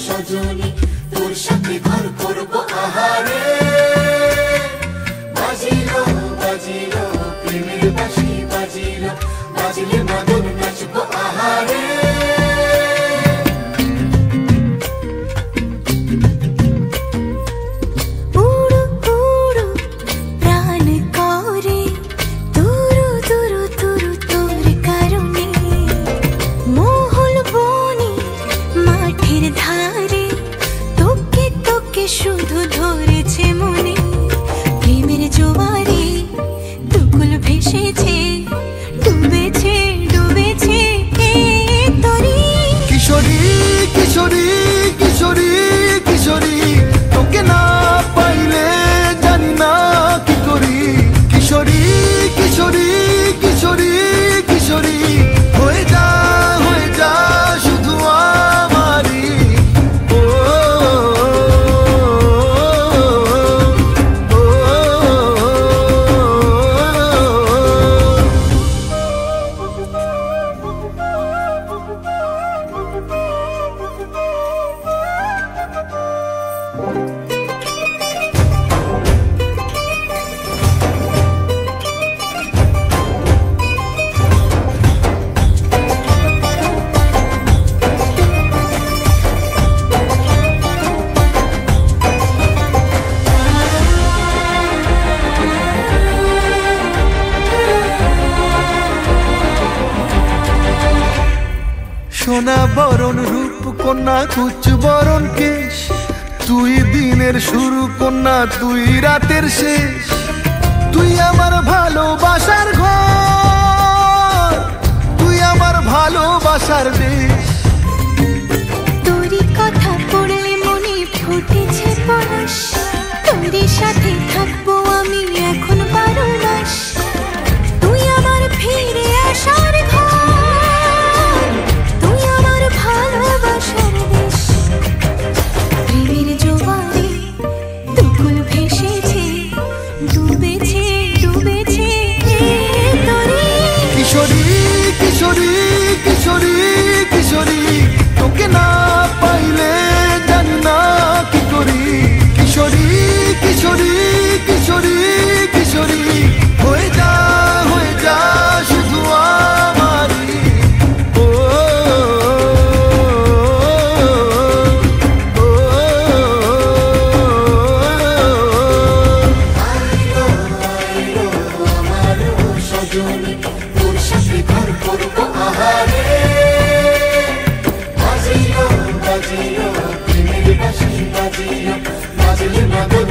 সজনী তোর সাথে ঘর করব আহারে বাজিলো বাজিলো প্রেমের বাঁশি বাজিলো বাজিলে মাদল নাচব আহারে শুধু ধরেছে মনে প্রেমের জোয়ারে দুকুল ভেসেছে ডুবেছে ডুবেছে তরি কিশোরী কিশোরী কিশোরী কিশোরী তোকে না পাইলে জানি না কি করি কিশোরী কিশোরী কিশোরী কিশোরী হয়ে যা শুধু আমারই সোনা বরণ রূপ কন্যা কুচ বরণ কেশ তুই দিনের শুরু কন্যা তুই রাতের শেষ তুই আমার ভালোবাসার ঘর তুই আমার ভালোবাসার দেশ তোরই কথা পড়লে মনে ফুটেছে পরশ তোরই সাথে থাকবো আমি এখন 12 মাস তুই আমার ফিরে আসার ঘর ভালোবাসার দেশ প্রেমের জোয়ারে দুকুল ভেসেছে ডুবেছে ডুবেছে তরি কিশোরী কিশোরী কিশোরী কিশোরী তোকে না পাইলে জানি না কি করি কিশোরী কিশোরী কিশোরী কিশোরী হয়ে যা শুধু আমারই তোর সাথে ঘর করব আহারে বাজিলো বাজিলো প্রেমের বাঁশি বাজিলো বাজিলে মাদল